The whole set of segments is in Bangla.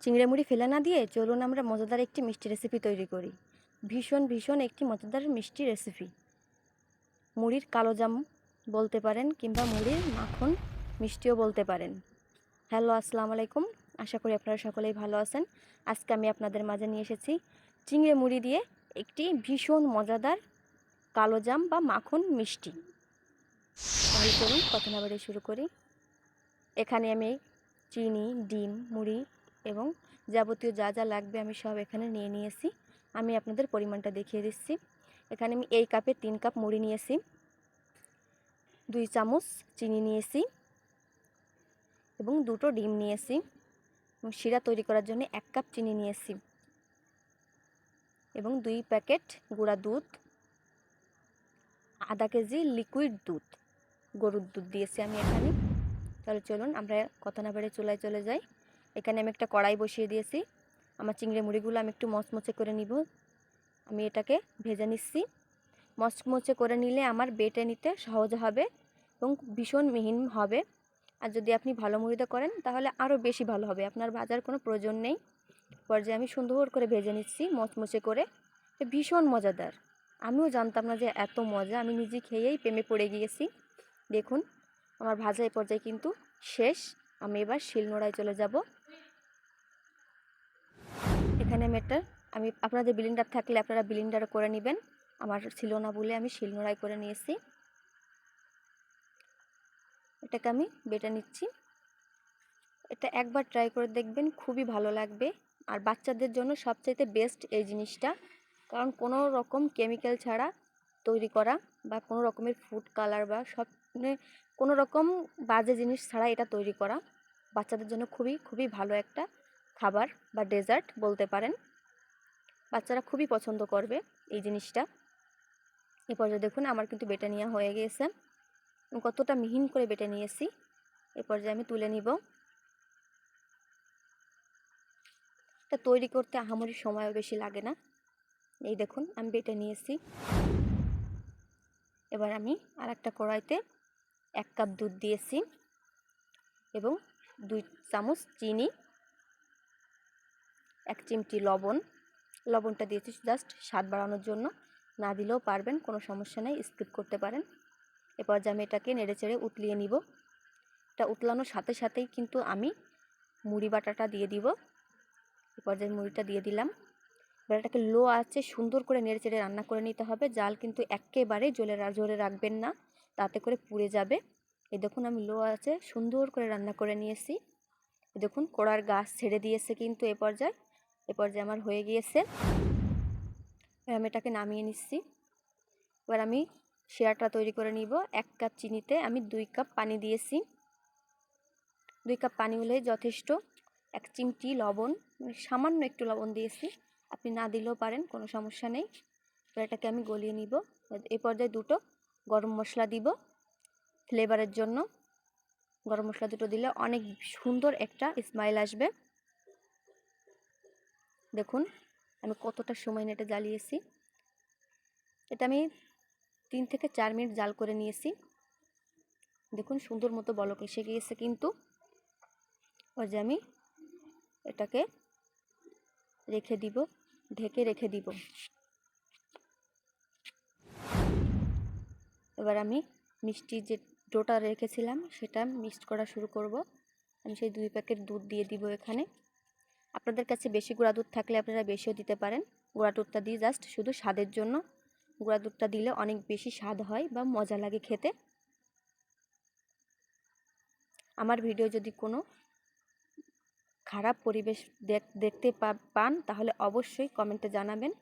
চিংড়ি মুড়ি ফেলে না দিয়ে চলুন আমরা মজাদার একটি মিষ্টি রেসিপি তৈরি করি। ভীষণ একটি মজাদার মিষ্টি রেসিপি। মুড়ির কালোজাম বলতে পারেন কিংবা মুড়ির মাখন মিষ্টিও বলতে পারেন। হ্যালো, আসসালামু আলাইকুম। আশা করি আপনারা সকলেই ভালো আছেন। আজকে আমি আপনাদের মাঝে নিয়ে এসেছি চিংড়ি মুড়ি দিয়ে একটি ভীষণ মজাদার কালোজাম বা মাখন মিষ্টি। তাহলে চলুন কথা না বাড়িয়ে শুরু করি। এখানে আমি চিনি, ডিম, মুড়ি এবং যাবতীয় যা যা লাগবে আমি সব এখানে নিয়ে নিয়েছি। আমি আপনাদের পরিমাণটা দেখিয়ে দিচ্ছি। এখানে আমি এই কাপে 3 কাপ মুড়ি নিয়েছি, 2 চামচ চিনি নিয়েছি এবং 2টো ডিম নিয়েছি এবং শিরা তৈরি করার জন্য 1 কাপ চিনি নিয়েছি এবং 2 প্যাকেট গুঁড়া দুধ, আধা কেজি লিকুইড দুধ, গরুর দুধ দিয়েছি আমি এখানে। তাহলে চলুন আমরা কথা না বাড়িয়ে চুলায় চলে যাই। এখানে আমি একটা কড়াই বসিয়ে দিয়েছি। আমার চিংড়ি মুড়িগুলো আমি একটু মচমচে করে নিব। আমি এটাকে ভেজে নিচ্ছি। মচমচে করে নিলে আমার বেটে নিতে সহজ হবে এবং ভীষণ মিহিন হবে। আর যদি আপনি ভালো মুড়িতে করেন তাহলে আরও বেশি ভালো হবে, আপনার ভাজার কোনো প্রয়োজন নেই। পর্যায়ে আমি সুন্দর করে ভেজে নিচ্ছি মচমচে করে। ভীষণ মজাদার। আমিও জানতাম না যে এত মজা, আমি নিজে খেয়েই প্রেমে পড়ে গিয়েছি। দেখুন আমার ভাজা এই পর্যায়ে কিন্তু শেষ। আমি এবার শিলনোড়ায় চলে যাব। এখানে আমি আপনাদের ব্লেন্ডার থাকলে আপনারা ব্লেন্ডারও করে নেবেন। আমার ছিল না বলে আমি শিলনোড়ায় করে নিয়েছি। এটাকে আমি বেটে নিচ্ছি। এটা একবার ট্রাই করে দেখবেন, খুবই ভালো লাগবে। আর বাচ্চাদের জন্য সবচাইতে বেস্ট এই জিনিসটা, কারণ কোনো রকম কেমিক্যাল ছাড়া তৈরি করা বা কোনো রকমের ফুড কালার বা কোনো রকম বাজে জিনিস ছাড়া এটা তৈরি করা। বাচ্চাদের জন্য খুবই ভালো একটা খাবার বা ডেজার্ট বলতে পারেন। বাচ্চারা খুবই পছন্দ করবে এই জিনিসটা। এ পর্যায়ে দেখুন আমার কিন্তু বেটে নেওয়া হয়ে গিয়েছে। কতটা মিহিন করে বেটে নিয়েছি। এ পর্যায়ে আমি তুলে নিব। এটা তৈরি করতে আহামরি সময়ও বেশি লাগে না। এই দেখুন আমি বেটে নিয়েছি। এবার আমি আর একটা কড়াইতে 1 কাপ দুধ দিয়েছি এবং 2 চামচ চিনি, 1 চিমটি লবণটা দিয়েছি জাস্ট স্বাদ বাড়ানোর জন্য। না দিলেও পারবেন, কোনো সমস্যা নেই, স্কিপ করতে পারেন। এরপর যে আমি এটাকে নেড়েচেড়ে উতলিয়ে নিব। এটা উতলানোর সাথে সাথেই কিন্তু আমি মুড়ি বাটাটা দিয়ে দিব। এরপর যে মুড়িটা দিয়ে দিলাম। এবার এটাকে লো আঁচে সুন্দর করে নেড়েচেড়ে রান্না করে নিতে হবে। জাল কিন্তু একেবারে জোরে রাখবেন না, তাতে করে পুড়ে যাবে। এই দেখুন আমি লো আঁচে সুন্দর করে রান্না করে নিয়েছি। দেখুন কড়ার গাছ ছেড়ে দিয়েছে কিন্তু এ পর্যায়ে আমার হয়ে গিয়েছে। আমি এটাকে নামিয়ে নিচ্ছি। এবার আমি শিরাটা তৈরি করে নিব। 1 কাপ চিনিতে আমি 2 কাপ পানি দিয়েছি। 2 কাপ পানি হলেই যথেষ্ট। 1 চিমটি লবণ, সামান্য একটু লবণ দিয়েছি, আপনি না দিলেও পারেন, কোনো সমস্যা নেই। এবার এটাকে আমি গলিয়ে নিব। এ পর্যায়ে 2টো গরম মশলা দিব ফ্লেভারের জন্য। গরম মশলা 2টো দিলে অনেক সুন্দর একটা স্মেল আসবে। দেখুন আমি কতটা সময় নেটে জ্বালিয়েছি। এটা আমি 3 থেকে 4 মিনিট জাল করে নিয়েছি। দেখুন সুন্দর মতো বলক এসে গিয়েছে কিন্তু। ওই যে আমি এটাকে রেখে দিব, ঢেকে রেখে দিব। এবার আমি মিষ্টি যে ডোটা রেখেছিলাম সেটা মিক্সড করা শুরু করব। আমি সেই 2 প্যাকেট দুধ দিয়ে দিব এখানে। আপনাদের কাছে বেশি গুঁড়া দুধ থাকলে আপনারা বেশিও দিতে পারেন। গুঁড়া দুধটা দিয়ে জাস্ট শুধু স্বাদের জন্য। গুঁড়া দুধটা দিলে অনেক বেশি স্বাদ হয় বা মজা লাগে খেতে। আমার ভিডিও যদি কোনো খারাপ পরিবেশ দেখতে পান তাহলে অবশ্যই কমেন্টে জানাবেন,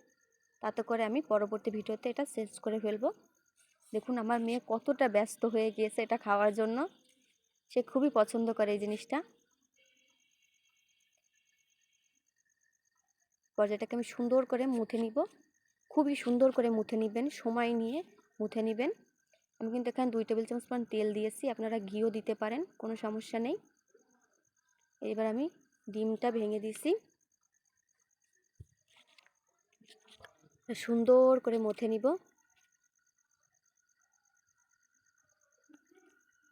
তাতে করে আমি পরবর্তী ভিডিওতে এটা চেঞ্জ করে ফেলবো। দেখুন আমার মেয়ে কতটা ব্যস্ত হয়ে গিয়েছে এটা খাওয়ার জন্য। সে খুবই পছন্দ করে এই জিনিসটা। পর্যায়টাকে আমি সুন্দর করে মুথে নিব। খুবই সুন্দর করে মুথে নেবেন, সময় নিয়ে মুথে নেবেন। আমি কিন্তু এখানে 2 টেবিল চামচ পরিমাণ তেল দিয়েছি, আপনারা ঘিও দিতে পারেন, কোনো সমস্যা নেই। এবার আমি ডিমটা ভেঙে দিয়েছি। সুন্দর করে মুথে নিব।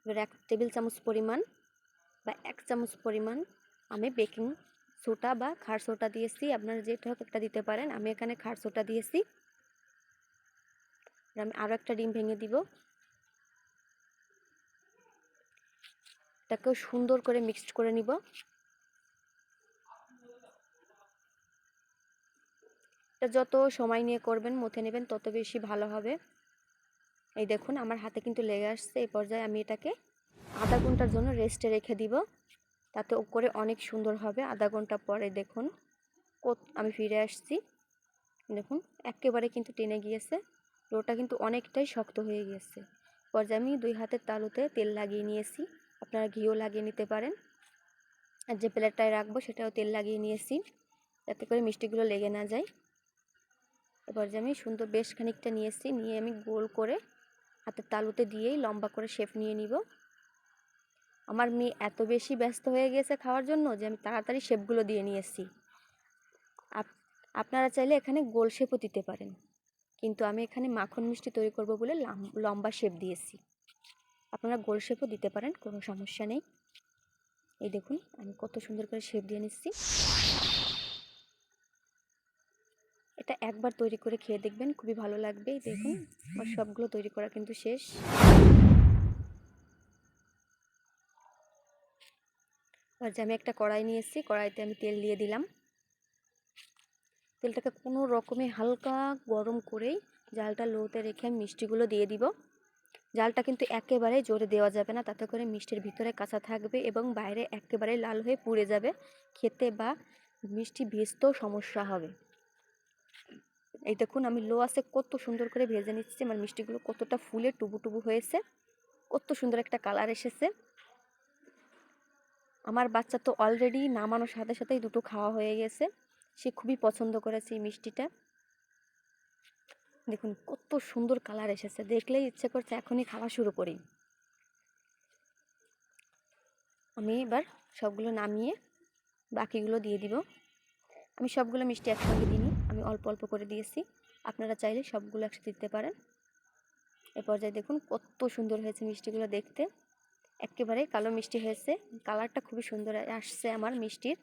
এবার 1 টেবিল চামচ পরিমাণ বা 1 চামচ পরিমাণ আমি বেকিং সোটা বা খার সোটা দিয়েছি, আপনারা যেটা হোক একটা দিতে পারেন। আমি এখানে খার সোটা দিয়েছি। আমি আরও একটা ডিম ভেঙে দিব। এটাকেও সুন্দর করে মিক্সড করে নিব। এটা যত সময় নিয়ে করবেন, মথে নেবেন, তত বেশি ভালো হবে। এই দেখুন আমার হাতে কিন্তু লেগে আসছে। এই পর্যায়ে আমি এটাকে আধা ঘন্টার জন্য রেস্টে রেখে দিব, তাতে করে অনেক সুন্দর হবে। আধা ঘন্টা পরে দেখুন আমি ফিরে আসছি। দেখুন একেবারে কিন্তু টেনে গিয়েছে, ডোটা কিন্তু অনেকটাই শক্ত হয়ে গিয়েছে। পর্যায়ে আমি 2 হাতের তালুতে তেল লাগিয়ে নিয়েছি, আপনারা ঘিও লাগিয়ে নিতে পারেন। আর যে প্লেটটায় রাখবো সেটাও তেল লাগিয়ে নিয়েছি, যাতে করে মিষ্টিগুলো লেগে না যায়। এবার যে আমি সুন্দর বেশ খানিকটা নিয়েছি, নিয়ে আমি গোল করে হাতের তালুতে দিয়েই লম্বা করে শেপ নিয়ে নিব। আমার মেয়ে এত বেশি ব্যস্ত হয়ে গেছে খাওয়ার জন্য যে আমি তাড়াতাড়ি শেপগুলো দিয়ে নিয়েছি। আপনারা চাইলে এখানে গোল শেপও দিতে পারেন, কিন্তু আমি এখানে মাখন মিষ্টি তৈরি করব বলে লম্বা শেপ দিয়েছি। আপনারা গোল শেপও দিতে পারেন, কোনো সমস্যা নেই। এই দেখুন আমি কত সুন্দর করে শেপ দিয়ে নিচ্ছি। এটা একবার তৈরি করে খেয়ে দেখবেন, খুবই ভালো লাগবে। দেখুন আমার সবগুলো তৈরি করা কিন্তু শেষ। আর যে আমি একটা কড়াই নিয়েছি, কড়াইতে আমি তেল দিয়ে দিলাম। তেলটাকে কোনো রকমে হালকা গরম করেই জালটা লোতে রেখে আমি মিষ্টিগুলো দিয়ে দিব। জালটা কিন্তু একেবারে জোরে দেওয়া যাবে না, তাতে করে মিষ্টির ভিতরে কাঁচা থাকবে এবং বাইরে একেবারে লাল হয়ে পুড়ে যাবে, খেতে বা মিষ্টি ভেজতেও সমস্যা হবে। এই দেখুন আমি লো আছে কত সুন্দর করে ভেজে নিচ্ছি। আমার মিষ্টিগুলো কতটা ফুলে টুবু টুবু হয়েছে, কত সুন্দর একটা কালার এসেছে। আমার বাচ্চা তো অলরেডি নামানোর সাথে সাথেই দুটো খাওয়া হয়ে গেছে, সে খুবই পছন্দ করেছে এই মিষ্টিটা। দেখুন কত সুন্দর কালার এসেছে, দেখলেই ইচ্ছে করছে এখনই খাওয়া শুরু করি। আমি এবার সবগুলো নামিয়ে বাকিগুলো দিয়ে দিব। আমি সবগুলো মিষ্টি একসঙ্গে দিইনি, আমি অল্প অল্প করে দিয়েছি। আপনারা চাইলে সবগুলো একসাথে দিতে পারেন। এ পর্যায়ে দেখুন কত সুন্দর হয়েছে মিষ্টিগুলো দেখতে, একেবারে কালো মিষ্টি হয়েছে। কালারটা খুবই সুন্দর আসছে আমার মিষ্টির,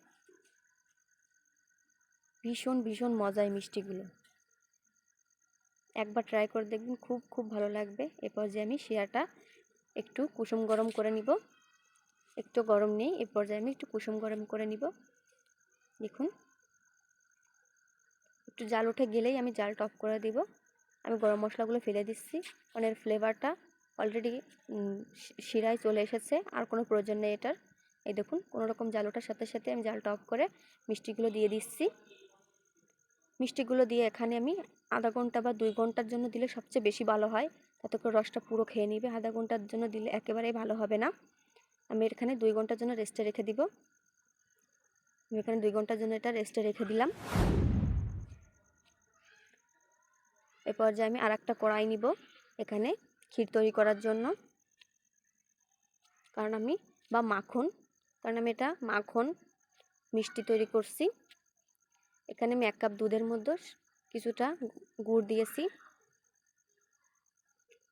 ভীষণ ভীষণ মজা এই মিষ্টিগুলো। একবার ট্রাই করে দেখবেন, খুব খুব ভালো লাগবে। এ পর্যায়ে আমি শিরাটা একটু কুসুম গরম করে নিব। একটু গরম নেই, এ পর্যায়ে আমি একটু কুসুম গরম করে নিব। দেখুন একটু জাল উঠে গেলেই আমি জালটা অফ করে দিব। আমি গরম মশলাগুলো ফেলে দিচ্ছি, কারণ এর ফ্লেভারটা অলরেডি শিরায় চলে এসেছে, আর কোনো প্রয়োজন নেই এটার। এই দেখুন কোনো রকম জাল ওঠার সাথে সাথে আমি জালটা অফ করে মিষ্টিগুলো দিয়ে দিচ্ছি। মিষ্টিগুলো দিয়ে এখানে আমি আধা ঘন্টা বা 2 ঘন্টার জন্য দিলে সবচেয়ে বেশি ভালো হয়, তাতে করে রসটা পুরো খেয়ে নিবে। আধা ঘন্টার জন্য দিলে একেবারেই ভালো হবে না। আমি এখানে 2 ঘন্টার জন্য রেস্টে রেখে দিব। আমি এখানে 2 ঘন্টার জন্য এটা রেস্টে রেখে দিলাম। এ পর্যায়ে আমি আর একটা কড়াই নিব এখানে ক্ষীর তৈরি করার জন্য, কারণ আমি এটা মাখন মিষ্টি তৈরি করছি। এখানে আমি 1 কাপ দুধের মধ্যে কিছুটা গুড় দিয়েছি।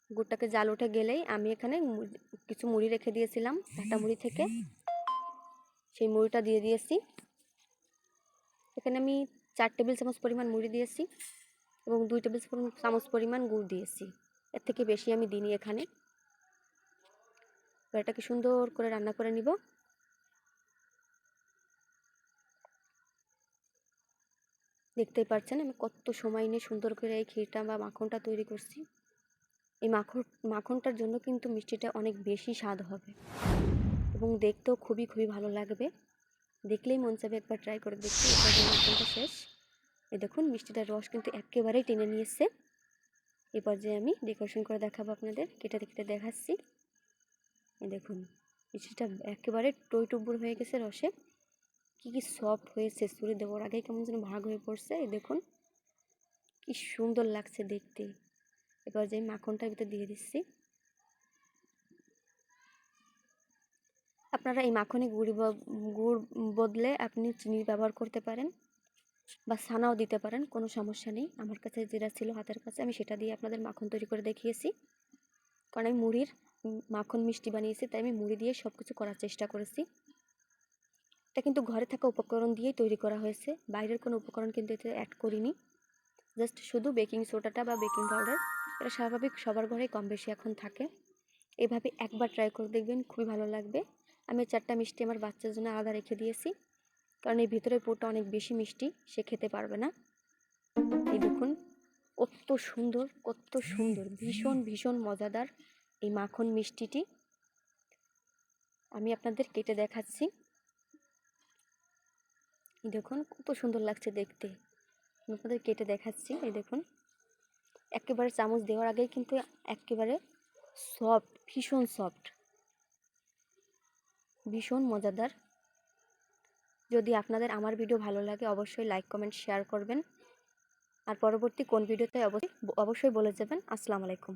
গুড়টাকে জাল উঠে গেলেই আমি এখানে কিছু মুড়ি রেখে দিয়েছিলাম আটা মুড়ি থেকে, সেই মুড়িটা দিয়ে দিয়েছি। এখানে আমি 4 টেবিল চামচ পরিমাণ মুড়ি দিয়েছি এবং 2 টেবিল চামচ পরিমাণ গুড় দিয়েছি, এর থেকে বেশি আমি দিইনি এখানে। এটাকে সুন্দর করে রান্না করে নিব। দেখতেই পাচ্ছেন আমি কত সময় নিয়ে সুন্দর করে এই ক্ষীরটা বা মাখনটা তৈরি করছি। এই মাখনটার জন্য কিন্তু মিষ্টিটা অনেক বেশি স্বাদ হবে এবং দেখতেও খুবই খুবই ভালো লাগবে। দেখলেই মন চাইবে একবার ট্রাই করে দেখতে। মাখনটা শেষ। এই দেখুন মিষ্টিটার রস কিন্তু একেবারেই টেনে নিয়েছে। এই পর্যায়ে আমি ডেকোরেশন করে দেখাবো আপনাদের, কেটে কেটে দেখাচ্ছি। এই দেখুন মিষ্টিটা একেবারে টইটুম্বুর হয়ে গেছে রসে, কি সফট হয়েছে, ছুরি দেওয়ার আগেই কেমন যেন ভাগ হয়ে পড়ছে। এই দেখুন কি সুন্দর লাগছে দেখতে। এবার যে মাখনটার ভিতরে দিয়ে দিচ্ছি। আপনারা এই মাখনে গুড় বদলে আপনি চিনি ব্যবহার করতে পারেন বা ছানাও দিতে পারেন, কোনো সমস্যা নেই। আমার কাছে যেটা ছিল হাতের কাছে, আমি সেটা দিয়ে আপনাদের মাখন তৈরি করে দেখিয়েছি, কারণ আমি মুড়ির মাখন মিষ্টি বানিয়েছি, তাই আমি মুড়ি দিয়ে সব কিছু করার চেষ্টা করেছি। এটা কিন্তু ঘরে থাকা উপকরণ দিয়েই তৈরি করা হয়েছে, বাইরের কোনো উপকরণ কিন্তু এতে অ্যাড করিনি। জাস্ট শুধু বেকিং সোডাটা বা বেকিং পাউডার, এটা স্বাভাবিক সবার ঘরেই কম বেশি এখন থাকে। এভাবে একবার ট্রাই করে দেখবেন, খুবই ভালো লাগবে। আমি 4টা মিষ্টি আমার বাচ্চার জন্য আলাদা রেখে দিয়েছি, কারণ এই ভিতরের পুরটা অনেক বেশি মিষ্টি, সে খেতে পারবে না। এই দেখুন কত সুন্দর, কত সুন্দর, ভীষণ ভীষণ মজাদার এই মাখন মিষ্টিটি। আমি আপনাদের কেটে দেখাচ্ছি। দেখুন কত সুন্দর লাগছে দেখতে, আমি আপনাদের কেটে দেখাচ্ছি। এই দেখুন একেবারে চামচ দেওয়ার আগেই কিন্তু একেবারে সফট, ভীষণ সফট, ভীষণ মজাদার। যদি আপনাদের আমার ভিডিও ভালো লাগে অবশ্যই লাইক কমেন্ট শেয়ার করবেন, আর পরবর্তী কোন ভিডিওতে অবশ্যই বলে যাবেন। আসসালামু আলাইকুম।